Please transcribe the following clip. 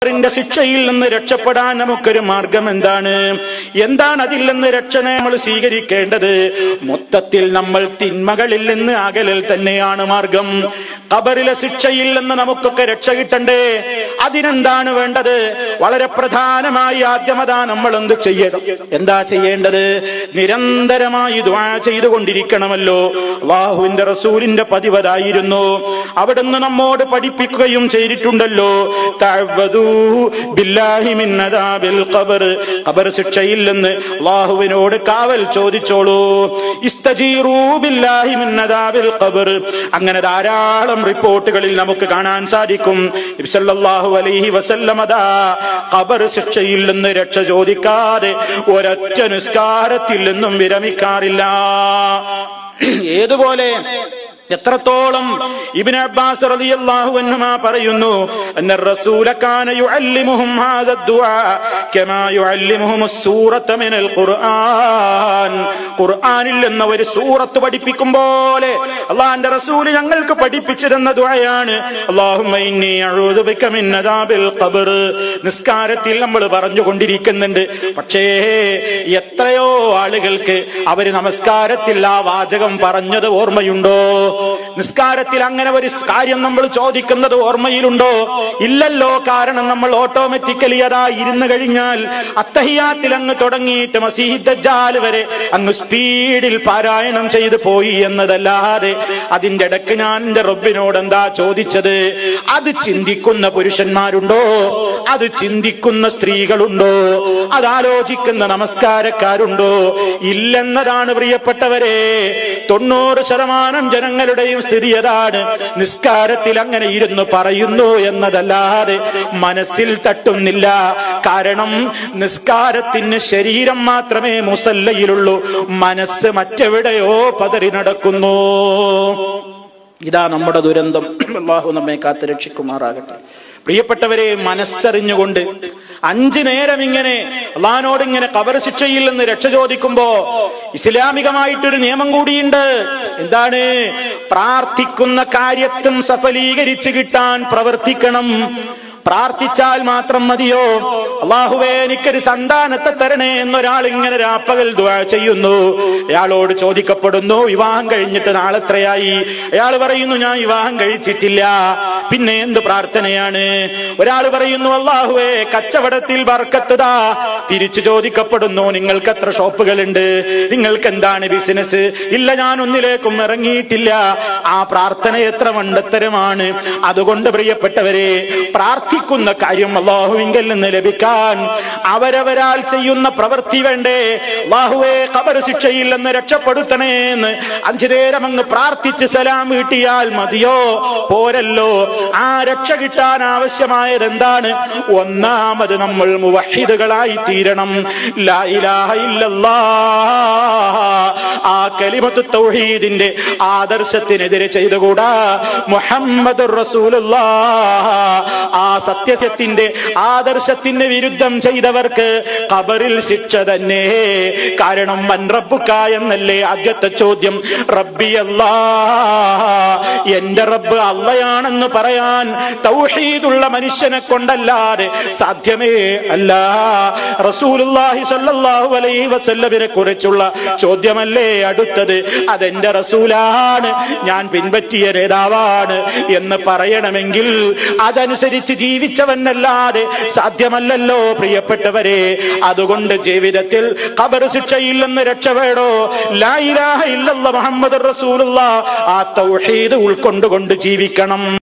ഖബറിന്റെ ശിക്ഷയിൽ നിന്ന് രക്ഷപ്പെടാൻ നമുക്കൊരു മാർഗം എന്താണ്? എന്താണ് അതിൽ നിന്ന് രക്ഷനെ നമ്മൾ സ്വീകരിക്കേണ്ടത്? മൊത്തത്തിൽ നമ്മൾ തിന്മകളിൽ നിന്ന് അകലൽ തന്നെയാണ് മാർഗം. ഖബറിലെ ശിക്ഷയിൽ നിന്ന് നമുക്കൊക്കെ രക്ഷ കിട്ടണ്ടേ? അതിനെന്താണ് വേണ്ടത്? വളരെ പ്രധാനമായി ആദ്യമതാ നമ്മൾ എന്ത് ചെയ്യണം? എന്താ ചെയ്യേണ്ടത്? നിരന്തരമായി ദുആ ചെയ്തുകൊണ്ടിരിക്കണമല്ലോ. അല്ലാഹുവിന്റെ റസൂലിന്റെ പതിവതായിരുന്നു. അവിടുന്ന് നമ്മോട് പഠിപ്പിക്കുകയും ചെയ്തിട്ടുണ്ടല്ലോ, തഅവ്വദൂ ബില്ലാഹി മിൻ അദാബിൽ ഖബർ. ഖബർ ശിക്ഷയിൽ നിന്ന് അല്ലാഹുവിനോട് കാവൽ ചോദിച്ചോളൂ. ഇസ്തജീറൂ ബില്ലാഹി മിൻ അദാബിൽ ഖബർ. അങ്ങനെ ധാരാളം റിപ്പോർട്ടുകളിൽ നമുക്ക് കാണാൻ സാധിക്കും. നബി സല്ലല്ലാഹു അലൈഹി വസല്ലം അതാ ഖബർ ശിക്ഷയിൽ നിന്ന് രക്ഷ ചോദിക്കാതെ ഒരൊറ്റ നിസ്കാരത്തിൽ നിന്നും വിരമിക്കാറില്ല. ഏതുപോലെ എത്രത്തോളം ഇബ്നു അബ്ബാസ് റളിയല്ലാഹു അൻഹുമാ പറയുന്നു, അന്ന റസൂല കാന യുഅല്ലിമുഹും ഹാദ ദുആ കമാ യുഅല്ലിമുഹും സൂറത മിനൽ ഖുർആൻ. ഖുർആനിൽ നിന്ന് ഒരു സൂറത്ത് പഠിപ്പിക്കും പോലെ അല്ലാഹുവിന്റെ റസൂൽ ഞങ്ങൾക്ക് പഠിപ്പിച്ചു തന്ന ദുആയാണ് അല്ലാഹുമ്മ ഇന്നി അഊദു ബിക മിൻ അദാബിൽ ഖബർ. നിസ്കാരത്തിൽ നമ്മൾ പറഞ്ഞുകൊണ്ടിരിക്കുന്നുണ്ട്. പക്ഷേ എത്രയോ ആളുകൾക്ക് അവര് നമസ്കാരത്തിൽ ആ വാചകം പറഞ്ഞത് ഓർമ്മയുണ്ടോ? നിസ്കാരത്തിൽ അങ്ങനെ ഒരു കാര്യം നമ്മൾ ചോദിക്കുന്നത് ഓർമ്മയിലുണ്ടോ? ഇല്ലല്ലോ. കാരണം നമ്മൾ ഓട്ടോമാറ്റിക്കലി അതാ ഇരുന്ന് കഴിഞ്ഞാൽ അത്തഹിയാത്തിൽ അങ്ങ് തുടങ്ങിയിട്ട് മസീഹ് ദജ്ജാൽ വരെ അങ്ങ് സ്പീഡിൽ പാരായണം ചെയ്തു പോയി എന്നതല്ലാതെ അതിന്റെ ഇടയ്ക്ക് ഞാൻ എന്റെ റബ്ബിനോട് എന്താ ചോദിച്ചത്? അത് ചിന്തിക്കുന്ന പുരുഷന്മാരുണ്ടോ? അത് ചിന്തിക്കുന്ന സ്ത്രീകളുണ്ടോ? അതാലോചിക്കുന്ന നമസ്കാരക്കാരുണ്ടോ? ഇല്ലെന്നതാണ് പ്രിയപ്പെട്ടവരെ. 90% ജനങ്ങളുടെയും സ്ഥിതി അതാണ്. നിസ്കാരത്തിൽ അങ്ങനെ ഇരുന്ന് പറയുന്നു എന്നതല്ലാതെ മനസ്സിൽ തട്ടുന്നില്ല. കാരണം നിസ്കാരത്തിന് ശരീരം മാത്രമേ മുസല്ലയിലുള്ളൂ, മനസ്സ് മറ്റെവിടെയോ പതറി നടക്കുന്നു. ഇതാ നമ്മുടെ ദുരന്തം. അല്ലാഹു നമ്മെ കാത്ത് രക്ഷിക്കുമാറാകട്ടെ. പ്രിയപ്പെട്ടവരെ, മനസ്സറിഞ്ഞുകൊണ്ട് 5 നേരം ഇങ്ങനെ അല്ലാഹുവിനോട് ഇങ്ങനെ ഖബർ ശിക്ഷയിൽ നിന്ന് രക്ഷ ചോദിക്കുമ്പോ ഇസ്ലാമികമായിട്ടൊരു നിയമം കൂടിയുണ്ട്. എന്താണ്? പ്രാർത്ഥിക്കുന്ന കാര്യത്തും സഫലീകരിച്ച് കിട്ടാൻ പ്രവർത്തിക്കണം. പ്രാർത്ഥിച്ചാൽ മാത്രം മതിയോ? അല്ലാഹുവേ എനിക്കൊരു സന്താനത്തെ തരണേ എന്നൊരാൾ ഇങ്ങനെ രാപ്പകൽ ദുആ ചെയ്യുന്നു. അയാളോട് ചോദിക്കപ്പെടുന്നു, വിവാഹം കഴിഞ്ഞിട്ട് നാളെത്രയായി? അയാൾ പറയുന്നു, ഞാൻ വിവാഹം കഴിച്ചിട്ടില്ല. പിന്നെ എന്ത് പ്രാർത്ഥനയാണ്? ഒരാൾ പറയുന്നു, അല്ലാഹുവേ കച്ചവടത്തിൽ ബർക്കത്ത് താ. തിരിച്ചു ചോദിക്കപ്പെടുന്നു, നിങ്ങൾക്ക് എത്ര ഷോപ്പുകളുണ്ട്? നിങ്ങൾക്ക് എന്താണ് ബിസിനസ്? ഇല്ല, ഞാൻ ഒന്നിലേക്കും ഇറങ്ങിയിട്ടില്ല. ആ പ്രാർത്ഥന എത്ര മണ്ടത്തരമാണ്. അതുകൊണ്ട് പ്രിയപ്പെട്ടവരെ, പ്രാർത്ഥിക്കുന്ന കാര്യം അല്ലാഹുവിങ്കൽ നിന്ന് ലഭിക്കാൻ അവരവരാൽ ചെയ്യുന്ന പ്രവൃത്തി വേണ്ടേ? അല്ലാഹുവേ ഖബർ ശിക്ഷയിൽ നിന്ന് രക്ഷപ്പെടുത്തണേ എന്ന് 5 നേരം അങ്ങ് പ്രാർത്ഥിച്ച് സലാം വീട്ടിയാൽ മതിയോ? പോരല്ലോ. ആ രക്ഷ കിട്ടാൻ ആവശ്യമായത് എന്താണ്? ഒന്നാമത് നമ്മൾ മുവഹിദുകളായി തീരണം. ലാ ഇലാഹ ഇല്ലല്ലാഹ്, ആ കലിമത്തു തൗഹീദിന്റെ ആദർശത്തിനെതിരെ ചെയ്തുകൂടാ. മുഹമ്മദുർ റസൂലുള്ളാഹ്, ആ സത്യത്തിന്റെ ആദർശത്തിന് വിരുദ്ധം ചെയ്തവർക്ക് ഖബറിൽ ശിക്ഷ തന്നെ. കാരണം മൻ റബ്ബുക എന്നല്ലേ ആദ്യത്തെ ചോദ്യം. റബ്ബി അല്ലാഹ്, എന്റെ റബ്ബ് അള്ളയാണെന്ന് പറയാൻ തൗഹീദുള്ള മനുഷ്യനെ കൊണ്ടല്ലാതെ സാധ്യമേ അല്ല. റസൂലുള്ളാഹി സ്വല്ലല്ലാഹു അലൈഹി വസല്ലമിനെ കുറിച്ചുള്ള ചോദ്യമല്ലേ അടുത്തത്. അതെന്റെ റസൂലാണ്, ഞാൻ പിൻപറ്റിയ നേതാവാണ് എന്ന് പറയണമെങ്കിൽ അതനുസരിച്ച് ജീവിച്ചവനല്ലാതെ സാധ്യമല്ലല്ലോ പ്രിയപ്പെട്ടവരെ. അതുകൊണ്ട് ജീവിതത്തിൽ ഖബർ ശിക്ഷയിൽ നിന്ന് രക്ഷപ്പെടോ. ലാ ഇലാഹ ഇല്ലല്ലാഹ് മുഹമ്മദുർ റസൂലുള്ളാഹ്, ആ തൗഹീദ് ഉൾക്കൊണ്ടുകൊണ്ട് ജീവിക്കണം.